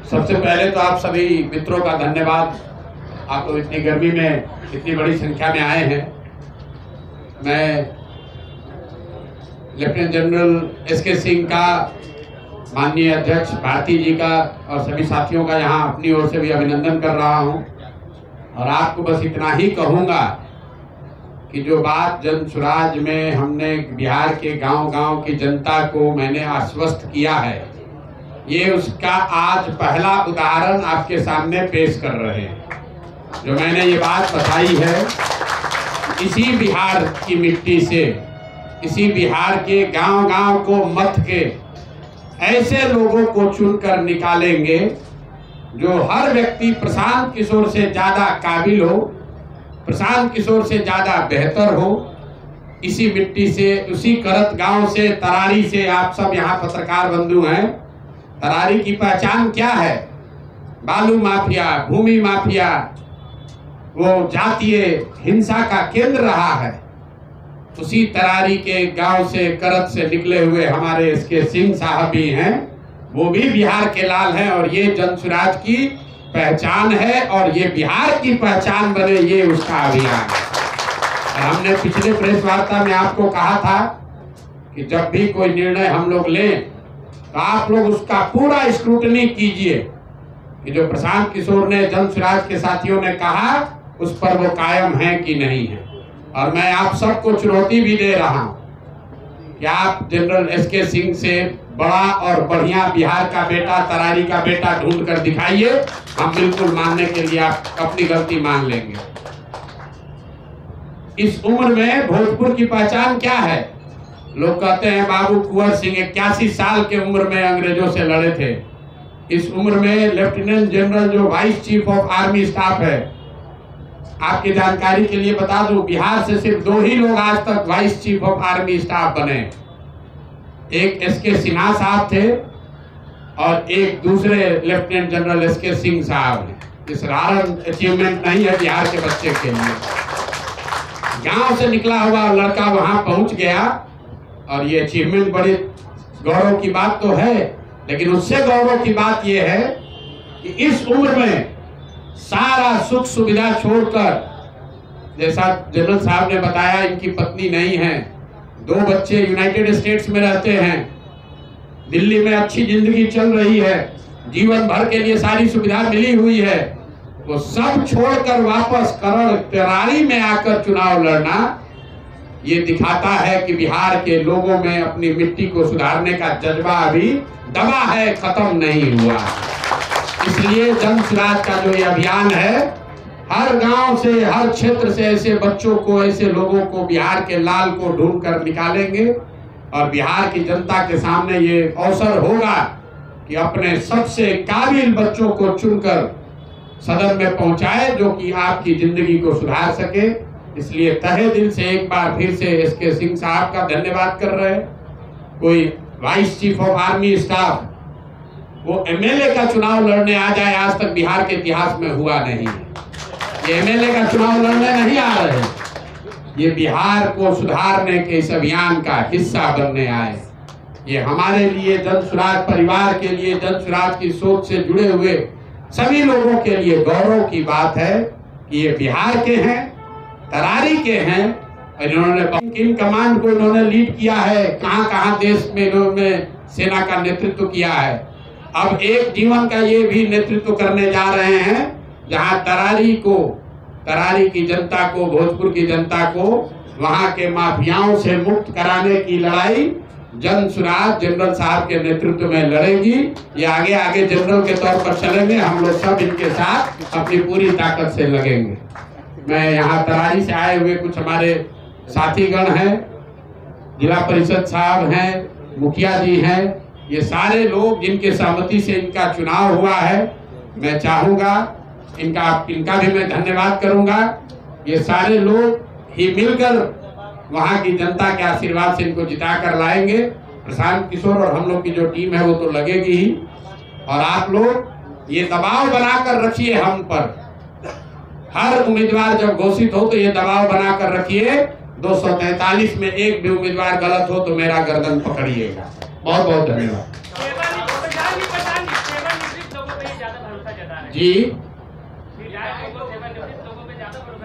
सबसे पहले तो आप सभी मित्रों का धन्यवाद। आप लोग इतनी गर्मी में इतनी बड़ी संख्या में आए हैं। मैं लेफ्टिनेंट जनरल एसके सिंह का, माननीय अध्यक्ष भारती जी का और सभी साथियों का यहाँ अपनी ओर से भी अभिनंदन कर रहा हूँ। और आपको बस इतना ही कहूँगा कि जो बात जन सुराज में हमने बिहार के गांव-गांव की जनता को मैंने आश्वस्त किया है, ये उसका आज पहला उदाहरण आपके सामने पेश कर रहे हैं। जो मैंने ये बात बताई है, इसी बिहार की मिट्टी से, इसी बिहार के गांव-गांव को मत के ऐसे लोगों को चुनकर निकालेंगे जो हर व्यक्ति प्रशांत किशोर से ज़्यादा काबिल हो, प्रशांत किशोर से ज़्यादा बेहतर हो। इसी मिट्टी से, उसी करत गांव से, तरारी से, आप सब यहाँ पत्रकार बंधु हैं। तरारी की पहचान क्या है? बालू माफिया, भूमि माफिया, वो जातीय हिंसा का केंद्र रहा है। उसी तरारी के गांव से, करत से निकले हुए हमारे एसके सिंह साहब भी हैं। वो भी बिहार के लाल हैं और ये जन सुराज की पहचान है और ये बिहार की पहचान बने, ये उसका अभियान है। हमने पिछले प्रेस वार्ता में आपको कहा था कि जब भी कोई निर्णय हम लोग लें तो आप लोग उसका पूरा स्क्रूटनी कीजिए कि जो प्रशांत किशोर ने, जन सुराज के साथियों ने कहा, उस पर वो कायम है कि नहीं है। और मैं आप सबको चुनौती भी दे रहा हूं कि आप जनरल एसके सिंह से बड़ा और बढ़िया बिहार का बेटा, तरारी का बेटा ढूंढ कर दिखाइए। हम बिल्कुल मानने के लिए आप अपनी गलती मान लेंगे। इस उम्र में भोजपुर की पहचान क्या है? लोग कहते हैं बाबू कुंवर सिंह 81 साल के उम्र में अंग्रेजों से लड़े थे। इस उम्र में लेफ्टिनेंट जनरल जो vice chief of army staff है, आपकी जानकारी के लिए बता दूं, बिहार से सिर्फ 2 ही लोग आज तक vice chief of army staff बने। एक एसके सिन्हा साहब थे और एक दूसरे लेफ्टिनेंट जनरल एसके सिंह साहब हैं। ये साधारण अचीवमेंट नहीं है बिहार के बच्चे के लिए। गांव से निकला हुआ लड़का वहां पहुंच गया और ये अचीवमेंट बड़ी गौरव की बात तो है, लेकिन उससे गौरव की बात यह है कि इस उम्र में सारा सुख सुविधा छोड़कर, जैसा जनरल साहब ने बताया, इनकी पत्नी नहीं है, 2 बच्चे यूनाइटेड स्टेट्स में रहते हैं, दिल्ली में अच्छी जिंदगी चल रही है, जीवन भर के लिए सारी सुविधा मिली हुई है, वो सब छोड़कर वापस तरारी में आकर चुनाव लड़ना, ये दिखाता है कि बिहार के लोगों में अपनी मिट्टी को सुधारने का जज्बा अभी दबा है, खत्म नहीं हुआ। इसलिए जन सुराज का जो ये अभियान है, हर गांव से, हर क्षेत्र से ऐसे बच्चों को, ऐसे लोगों को, बिहार के लाल को ढूंढ कर निकालेंगे और बिहार की जनता के सामने ये अवसर होगा कि अपने सबसे काबिल बच्चों को चुनकर सदन में पहुंचाए, जो कि आपकी जिंदगी को सुधार सके। इसलिए तहे दिल से एक बार फिर से एसके सिंह साहब का धन्यवाद कर रहे हैं। कोई vice chief of army staff वो एमएलए का चुनाव लड़ने आ जाए, आज तक बिहार के इतिहास में हुआ नहीं है। ये एमएलए का चुनाव लड़ने नहीं आ रहे, ये बिहार को सुधारने के इस अभियान का हिस्सा बनने आए। ये हमारे लिए, जन सुराज परिवार के लिए, जन सुराज की सोच से जुड़े हुए सभी लोगों के लिए गौरव की बात है कि ये बिहार के हैं, तरारी के हैं। इन्होंने किन कमांड को इन्होंने लीड किया है, कहां-कहां देश में इन्होंने सेना का नेतृत्व किया है। अब एक जीवन का ये भी नेतृत्व करने जा रहे हैं जहां तरारी की जनता को, भोजपुर की जनता को वहां के माफियाओं से मुक्त कराने की लड़ाई जन सुराज जनरल साहब के नेतृत्व में लड़ेगी। ये आगे आगे जनरल के तौर पर चलेंगे, हम लोग सब इनके साथ अपनी पूरी ताकत से लगेंगे। मैं यहाँ तरारी से आए हुए कुछ हमारे साथीगण हैं, जिला परिषद साहब हैं, मुखिया जी हैं, ये सारे लोग जिनके सहमति से इनका चुनाव हुआ है, मैं चाहूँगा इनका भी मैं धन्यवाद करूँगा। ये सारे लोग ही मिलकर वहाँ की जनता के आशीर्वाद से इनको जिता कर लाएंगे। प्रशांत किशोर और हम लोग की जो टीम है वो तो लगेगी ही, और आप लोग ये दबाव बनाकर रखिए हम पर। हर उम्मीदवार जब घोषित हो तो ये दबाव बनाकर रखिए, 243 में एक भी उम्मीदवार गलत हो तो मेरा गर्दन पकड़िएगा। बहुत बहुत धन्यवाद। जी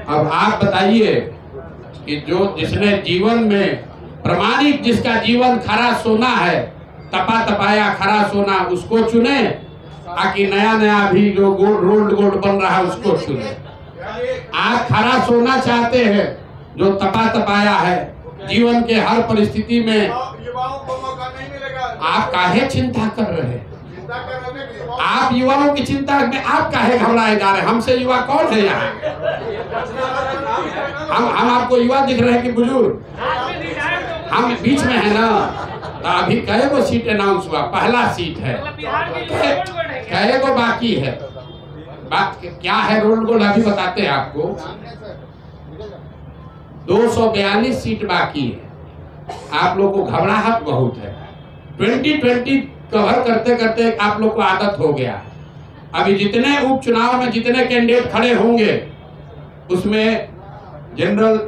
अब आप बताइए कि जिसने जीवन में प्रमाणिक, जिसका जीवन खरा सोना है, तपा तपाया खरा सोना, उसको चुने, ताकि नया नया भी जो रोल्ड गोल्ड बन रहा है उसको चुने। आप खरा सोना चाहते हैं जो तपा तपाया है, जीवन के हर परिस्थिति में युवाओं को मौका नहीं मिलेगा। आप काहे चिंता कर रहे हैं? आप युवाओं की चिंता में आप काहे घबराए जा रहे हैं? हमसे युवा कौन है यहाँ? हम आपको युवा दिख रहे हैं कि बुजुर्ग? हम बीच में है ना। तो अभी कई को सीट अनाउंस हुआ, पहला सीट है, कई को बाकी है। बात क्या है रोल गोल अभी बताते हैं आपको। 242 सीट बाकी है। आप लोग को घबराहट बहुत है। 2020 कवर करते करते आप लोग को आदत हो गया। अभी जितने उपचुनाव में जितने कैंडिडेट खड़े होंगे उसमें जनरल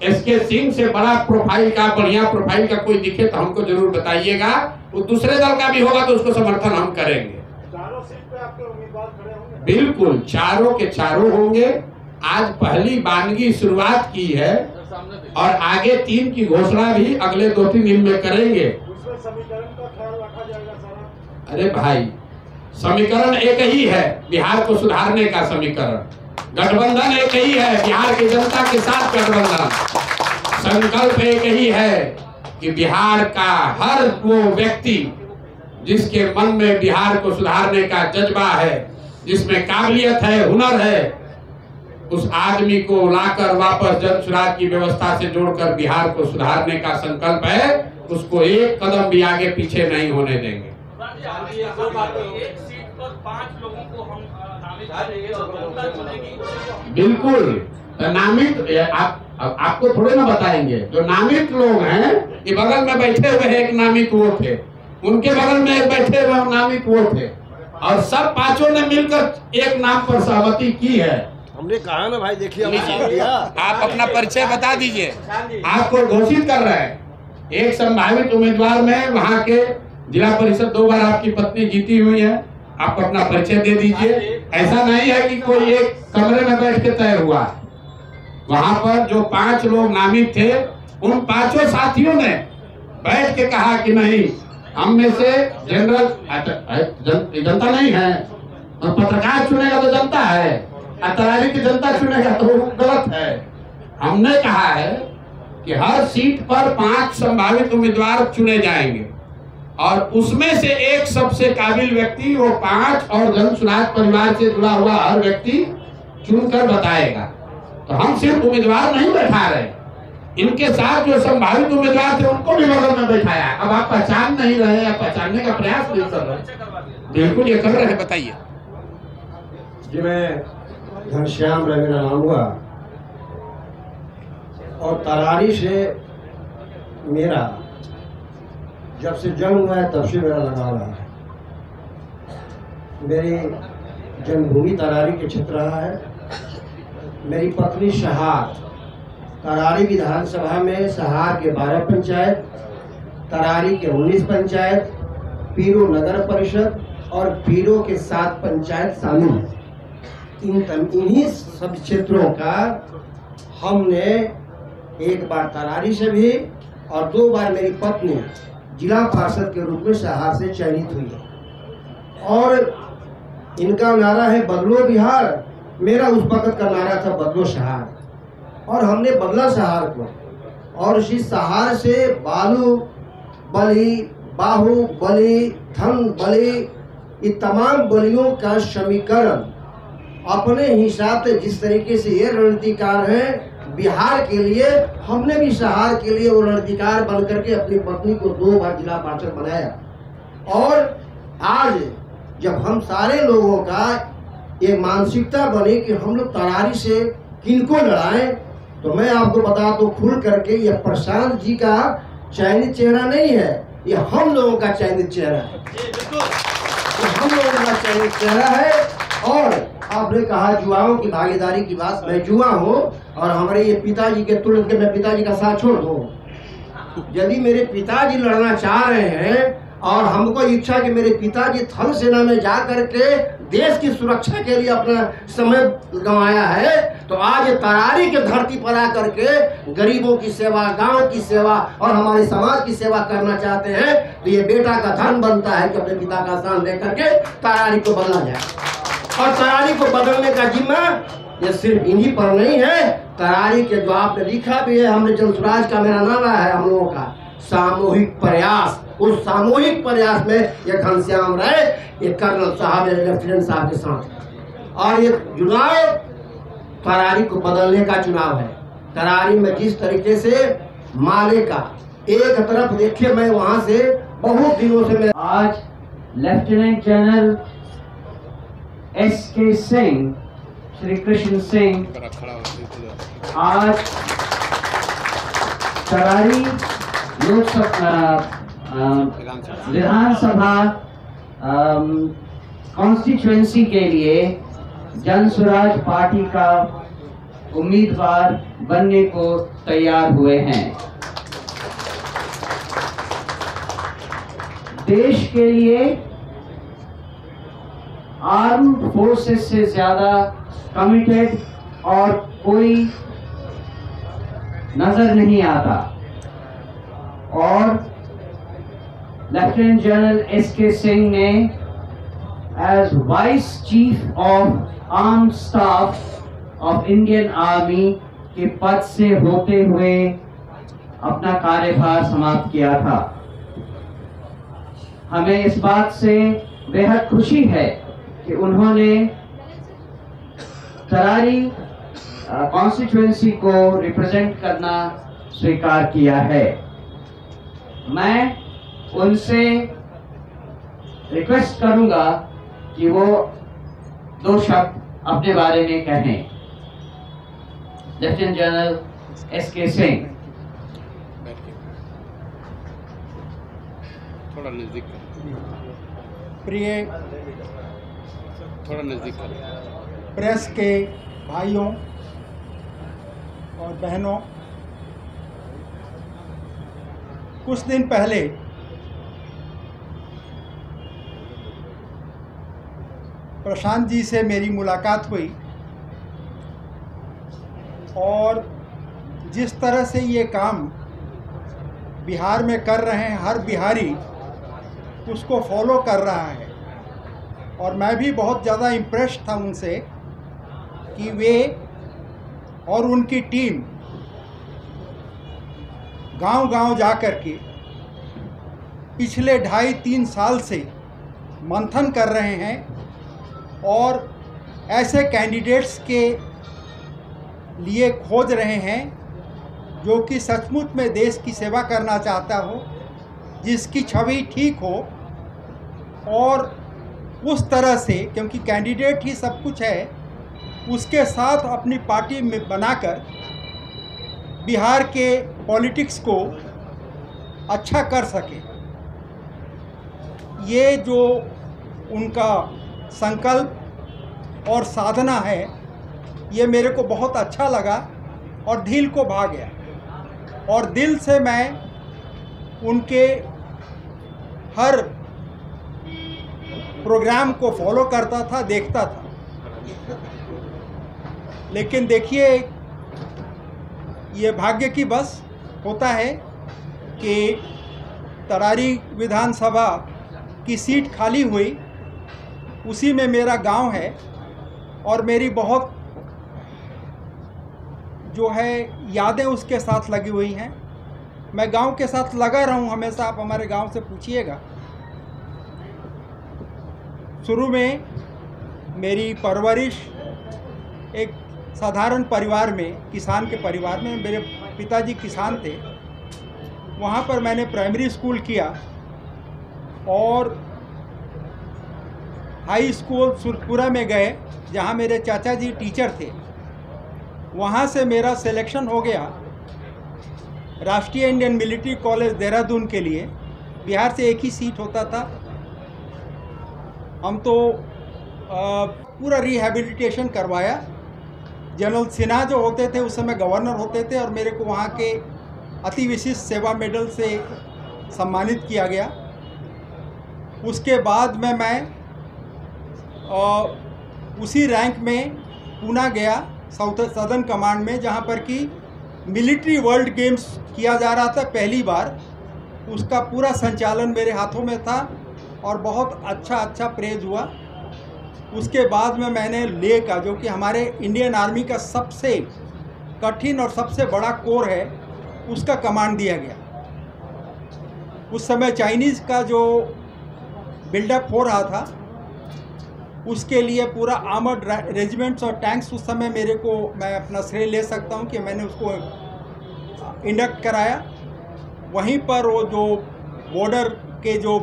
एसके सिंह से बड़ा प्रोफाइल का, बढ़िया प्रोफाइल का कोई दिखे तो हमको जरूर बताइएगा। वो दूसरे दल का भी होगा तो उसको समर्थन हम करेंगे। चारों सीट पे आपके उम्मीदवार खड़े होंगे? बिल्कुल, चारों के चारों होंगे। आज पहली बानगी शुरुआत की है और आगे 3 की घोषणा भी अगले 2-3 दिन में करेंगे। उसमें समीकरण का ख्याल रखा जाएगा सारा? अरे भाई, समीकरण एक ही है, बिहार को सुधारने का समीकरण। गठबंधन एक ही है, बिहार की जनता के साथ गठबंधन। संकल्प एक ही है कि बिहार का हर वो व्यक्ति जिसके मन में बिहार को सुधारने का जज्बा है, जिसमें काबिलियत है, हुनर है, उस आदमी को लाकर वापस जन सुराज की व्यवस्था से जोड़कर बिहार को सुधारने का संकल्प है। उसको एक कदम भी आगे पीछे नहीं होने देंगे। एक सीट पर 5 लोगों को हम बिल्कुल नामित। आपको थोड़े ना बताएंगे। जो नामित लोग हैं, ये बगल में बैठे हुए हैं, एक नामित वो थे, उनके बगल में एक बैठे हुए नामित वो थे, और सब 5 ने मिलकर एक नाम पर सहमति की है। हमने कहा ना भाई, देखिए आप अपना परिचय बता दीजिए। आपको घोषित कर रहे हैं एक संभावित उम्मीदवार में वहाँ के जिला परिषद 2 बार आपकी पत्नी जीती हुई है। आप अपना परिचय दे दीजिए। ऐसा नहीं है कि कोई एक कमरे में बैठ के तय हुआ। वहाँ पर जो 5 लोग नामित थे, उन 5 साथियों ने बैठ के कहा कि नहीं, हम में से जनरल जनता नहीं है, और पत्रकार चुनेगा तो जनता है, तरारी की जनता चुनेगा तो गलत है। हमने कहा है कि हर सीट पर 5 संभावित उम्मीदवार चुने जाएंगे और उसमें से एक सबसे काबिल व्यक्ति, वो 5 और जन सुराज परिवार से जुड़ा हुआ हर व्यक्ति चुनकर बताएगा। तो हम सिर्फ उम्मीदवार नहीं बैठा रहे, इनके साथ जो संभावित उम्मीदवार थे उनको भी बगल में बैठाया। अब आप पहचान नहीं रहे या पहचानने का प्रयास नहीं कर रहे? बिल्कुल ये कर रहे हैं। बताइए जी। मैं घनश्याम रवि नाम हुआ और तरारी से मेरा जब से जन्म हुआ है तब से मेरा लगाव रहा है। मेरी जन्मभूमि तरारी के क्षेत्र रहा है। मेरी पत्नी सहार, तरारी विधानसभा में सहार के 12 पंचायत, तरारी के 19 पंचायत, पीरो नगर परिषद और पीरो के 7 पंचायत शामिल हैं। इन्हीं सब क्षेत्रों का हमने एक बार तरारी से भी और 2 बार मेरी पत्नी जिला पार्षद के रूप में सहार से चयनित हुई है। और इनका नारा है बदलो बिहार, मेरा उस वक्त का नारा था बदलो सहार। और हमने बदला सहार को, और इसी सहार से बालू बली, बाहु बली, धन बली, ये तमाम बलियों का समीकरण अपने हिसाब से जिस तरीके से ये रणनीतिकार है बिहार के लिए, हमने भी सहार के लिए वो रणनीतिकार बन करके अपनी पत्नी को 2 बार जिला पार्षद बनाया। और आज जब हम सारे लोगों का ये मानसिकता बनी कि हम लोग तरारी से किनको लड़ाएं, तो मैं आपको बता दूं खुल करके, ये प्रशांत जी का चयनित चेहरा नहीं है, ये हम लोगों का चयनित चेहरा है। हम लोगों का चयनित चेहरा है। और आपने कहा युवाओं की भागीदारी की बात, मैं युवा हूँ और हमारे ये पिताजी के तुरंत के मैं पिताजी का साथ छोड़ दूँ। यदि मेरे पिताजी लड़ना चाह रहे हैं और हमको इच्छा कि मेरे पिताजी थल सेना में जा करके देश की सुरक्षा के लिए अपना समय गंवाया है, तो आज तरारी के धरती पर आकर के गरीबों की सेवा, गांव की सेवा और हमारे समाज की सेवा करना चाहते हैं, तो ये बेटा का धर्म बनता है कि अपने पिता का स्थान दे करके तरारी को बदला जाए। और तरारी को बदलने का जिम्मा ये सिर्फ इन्हीं पर नहीं है। तरारी के जो आपने लिखा भी है, हमने जनसुराज का मेरा नाम है, हम लोगों का सामूहिक प्रयास, उस सामूहिक प्रयास में ये घनश्याम राय, ये कर्नल साहब, लेफ्टिनेंट साहब के साथ, और ये चुनाव तरारी को बदलने का चुनाव है। तरारी में जिस तरीके से माले का एक तरफ देखिए, मैं वहां से बहुत दिनों से मैं आज lieutenant general S K. Singh, Shri Krishna Singh आज तरारी लोकसभा विधानसभा कॉन्स्टिट्यूएंसी के लिए जनसुराज पार्टी का उम्मीदवार बनने को तैयार हुए हैं। देश के लिए आर्म फोर्सेस से ज्यादा कमिटेड और कोई नजर नहीं आता, और लेफ्टिनेंट जनरल एस.के. सिंह ने as vice chief of army staff of Indian army के पद से होते हुए अपना कार्यभार समाप्त किया था। हमें इस बात से बेहद खुशी है कि उन्होंने तरारी कॉन्स्टिट्यूएंसी को रिप्रेजेंट करना स्वीकार किया है। मैं उनसे रिक्वेस्ट करूंगा कि वो 2 शब्द अपने बारे में कहें। Lieutenant general S K. सिंह। थोड़ा नजदीक, प्रिय थोड़ा नजदीक, प्रेस के भाइयों और बहनों, कुछ दिन पहले प्रशांत जी से मेरी मुलाकात हुई, और जिस तरह से ये काम बिहार में कर रहे हैं, हर बिहारी उसको फॉलो कर रहा है, और मैं भी बहुत ज़्यादा इम्प्रेस था उनसे कि वे और उनकी टीम गांव-गांव जा कर के पिछले 2.5-3 साल से मंथन कर रहे हैं और ऐसे कैंडिडेट्स के लिए खोज रहे हैं जो कि सचमुच में देश की सेवा करना चाहता हो, जिसकी छवि ठीक हो, और उस तरह से, क्योंकि कैंडिडेट ही सब कुछ है, उसके साथ अपनी पार्टी में बनाकर बिहार के पॉलिटिक्स को अच्छा कर सके। ये जो उनका संकल्प और साधना है, ये मेरे को बहुत अच्छा लगा और दिल को भा गया, और दिल से मैं उनके हर प्रोग्राम को फॉलो करता था, देखता था। लेकिन देखिए, ये भाग्य की बस होता है कि तरारी विधानसभा की सीट खाली हुई, उसी में मेरा गांव है, और मेरी बहुत जो है यादें उसके साथ लगी हुई हैं। मैं गांव के साथ लगा रहूं हमेशा, आप हमारे गांव से पूछिएगा। शुरू में मेरी परवरिश एक साधारण परिवार में, किसान के परिवार में, मेरे पिताजी किसान थे। वहाँ पर मैंने प्राइमरी स्कूल किया और हाई स्कूल सुरपुरा में गए, जहाँ मेरे चाचा जी टीचर थे। वहाँ से मेरा सिलेक्शन हो गया राष्ट्रीय इंडियन मिलिट्री कॉलेज देहरादून के लिए। बिहार से एक ही सीट होता था। हम तो पूरा रिहैबिलिटेशन करवाया। जनरल सिन्हा जो होते थे उस समय गवर्नर होते थे, और मेरे को वहाँ के अति विशिष्ट सेवा मेडल से सम्मानित किया गया। उसके बाद में मैं उसी रैंक में पूना गया सदर्न कमांड में, जहाँ पर कि मिलिट्री वर्ल्ड गेम्स किया जा रहा था पहली बार। उसका पूरा संचालन मेरे हाथों में था और बहुत अच्छा प्रेज हुआ। उसके बाद में मैंने लेह का, जो कि हमारे इंडियन आर्मी का सबसे कठिन और सबसे बड़ा कोर है, उसका कमांड दिया गया। उस समय चाइनीज़ का जो बिल्डअप हो रहा था, उसके लिए पूरा आर्मर्ड रेजिमेंट्स और टैंक्स उस समय मैं अपना श्रेय ले सकता हूं कि मैंने उसको इंडक्ट कराया। वहीं पर वो जो बॉर्डर के जो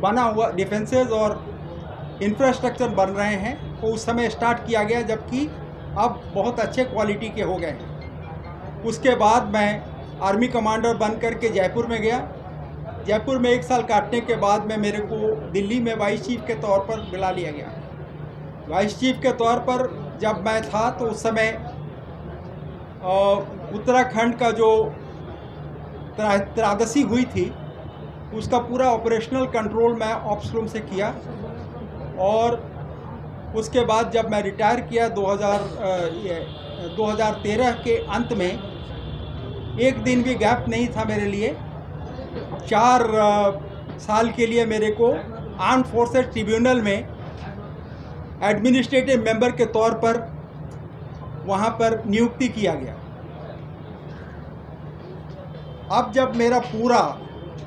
बना हुआ डिफेंसेस और इंफ्रास्ट्रक्चर बन रहे हैं, वो उस समय स्टार्ट किया गया, जबकि अब बहुत अच्छे क्वालिटी के हो गए हैं। उसके बाद मैं आर्मी कमांडर बन करके जयपुर में गया। जयपुर में 1 साल काटने के बाद में मेरे को दिल्ली में वाइस चीफ के तौर पर बुला लिया गया। वाइस चीफ के तौर पर जब मैं था तो उस समय उत्तराखंड का जो त्रासदी हुई थी, उसका पूरा ऑपरेशनल कंट्रोल मैं ऑप्स रूम से किया। और उसके बाद जब मैं रिटायर किया 2013 के अंत में, एक दिन भी गैप नहीं था मेरे लिए। 4 साल के लिए मेरे को आर्म्ड फोर्सेस ट्रिब्यूनल में एडमिनिस्ट्रेटिव मेंबर के तौर पर वहाँ पर नियुक्ति किया गया। अब जब मेरा पूरा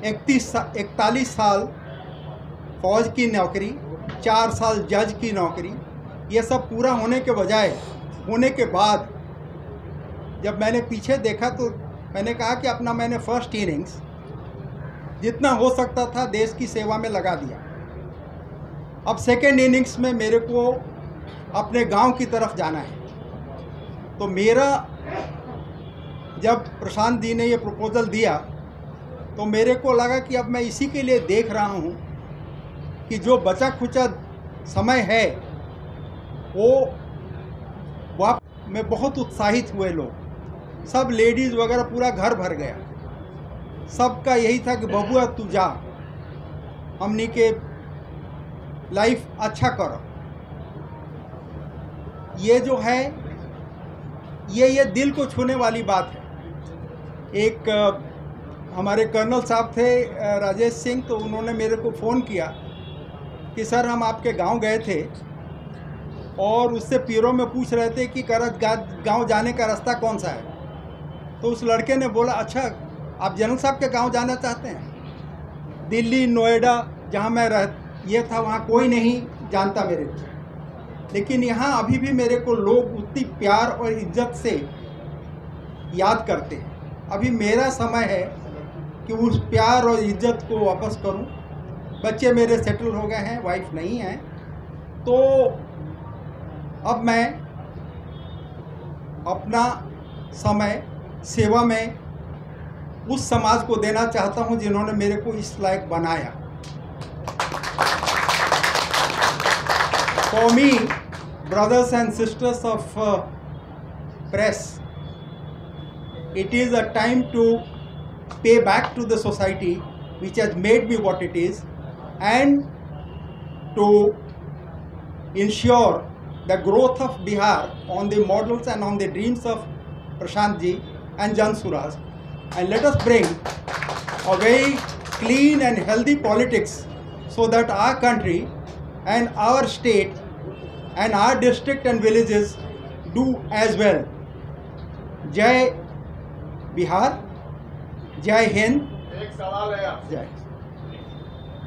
41 साल फौज की नौकरी, 4 साल जज की नौकरी, ये सब पूरा होने के बाद जब मैंने पीछे देखा तो मैंने कहा कि मैंने फर्स्ट इनिंग्स जितना हो सकता था देश की सेवा में लगा दिया। अब सेकेंड इनिंग्स में मेरे को अपने गांव की तरफ जाना है। तो मेरा जब प्रशांत जी ने ये प्रपोज़ल दिया तो मेरे को लगा कि अब मैं इसी के लिए देख रहा हूँ कि जो बचा खुचा समय है वो में बहुत उत्साहित हुए लोग, सब लेडीज़ वगैरह, पूरा घर भर गया। सबका यही था कि बबुआ तू जा, हमनी के लाइफ अच्छा करो। ये जो है ये दिल को छूने वाली बात है। एक हमारे कर्नल साहब थे राजेश सिंह, तो उन्होंने मेरे को फ़ोन किया कि सर हम आपके गांव गए थे और उससे पीरों में पूछ रहे थे कि गांव जाने का रास्ता कौन सा है। तो उस लड़के ने बोला, अच्छा आप जनरल साहब के गांव जाना चाहते हैं? दिल्ली, नोएडा जहां मैं ये था वहां कोई नहीं जानता मेरे को, लेकिन यहाँ अभी भी मेरे को लोग उतनी प्यार और इज्जत से याद करते हैं। अभी मेरा समय है कि उस प्यार और इज्जत को वापस करूं। बच्चे मेरे सेटल हो गए हैं, वाइफ नहीं है, तो अब मैं अपना समय सेवा में उस समाज को देना चाहता हूं जिन्होंने मेरे को इस लायक बनाया। For me, brothers and sisters of press, it is a time to pay back to the society which has made me what it is, and to ensure the growth of Bihar on the models and on the dreams of Prashant ji and Jan Suraj. And let us bring a very clean and healthy politics so that our country and our state and our district and villages do as well. Jai Bihar, Jai Hind. एक सवाल है आपसे। जय।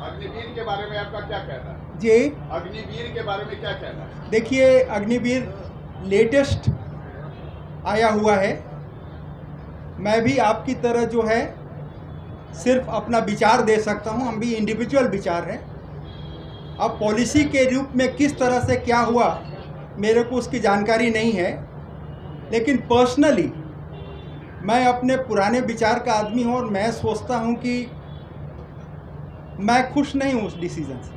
अग्निवीर के बारे में आपका क्या कहना है? जी, अग्निवीर के बारे में क्या कहना है? देखिए, अग्निवीर लेटेस्ट आया हुआ है। मैं भी आपकी तरह जो है सिर्फ अपना विचार दे सकता हूं, हम भी इंडिविजुअल विचार हैं। अब पॉलिसी के रूप में किस तरह से क्या हुआ मेरे को उसकी जानकारी नहीं है, लेकिन पर्सनली मैं अपने पुराने विचार का आदमी हूं और मैं सोचता हूं कि मैं खुश नहीं हूं उस डिसीजन से।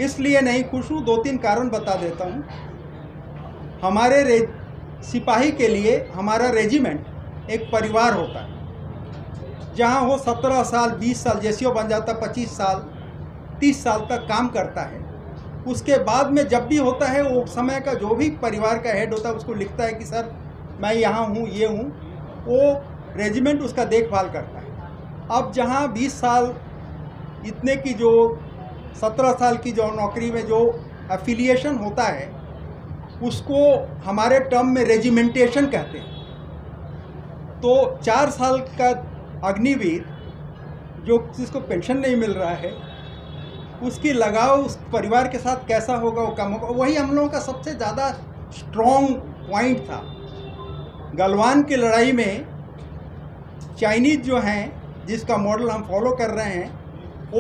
इसलिए नहीं खुश हूं, 2-3 कारण बता देता हूं। हमारे सिपाही के लिए हमारा रेजिमेंट एक परिवार होता है, जहां वो 17 साल 20 साल जैसे बन जाता 25 साल 35 साल तक काम करता है। उसके बाद में जब भी होता है वो समय का जो भी परिवार का हेड होता है उसको लिखता है कि सर मैं यहाँ हूँ, ये हूँ, वो रेजिमेंट उसका देखभाल करता है। अब जहाँ 20 साल इतने की जो 17 साल की जो नौकरी में जो एफिलिएशन होता है उसको हमारे टर्म में रेजिमेंटेशन कहते हैं। तो 4 साल का अग्निवीर जो जिसको पेंशन नहीं मिल रहा है उसकी लगाव उस परिवार के साथ कैसा होगा, वो कम होगा। वही हम लोगों का सबसे ज़्यादा स्ट्रॉन्ग पॉइंट था। गलवान की लड़ाई में चाइनीज़ जो हैं जिसका मॉडल हम फॉलो कर रहे हैं वो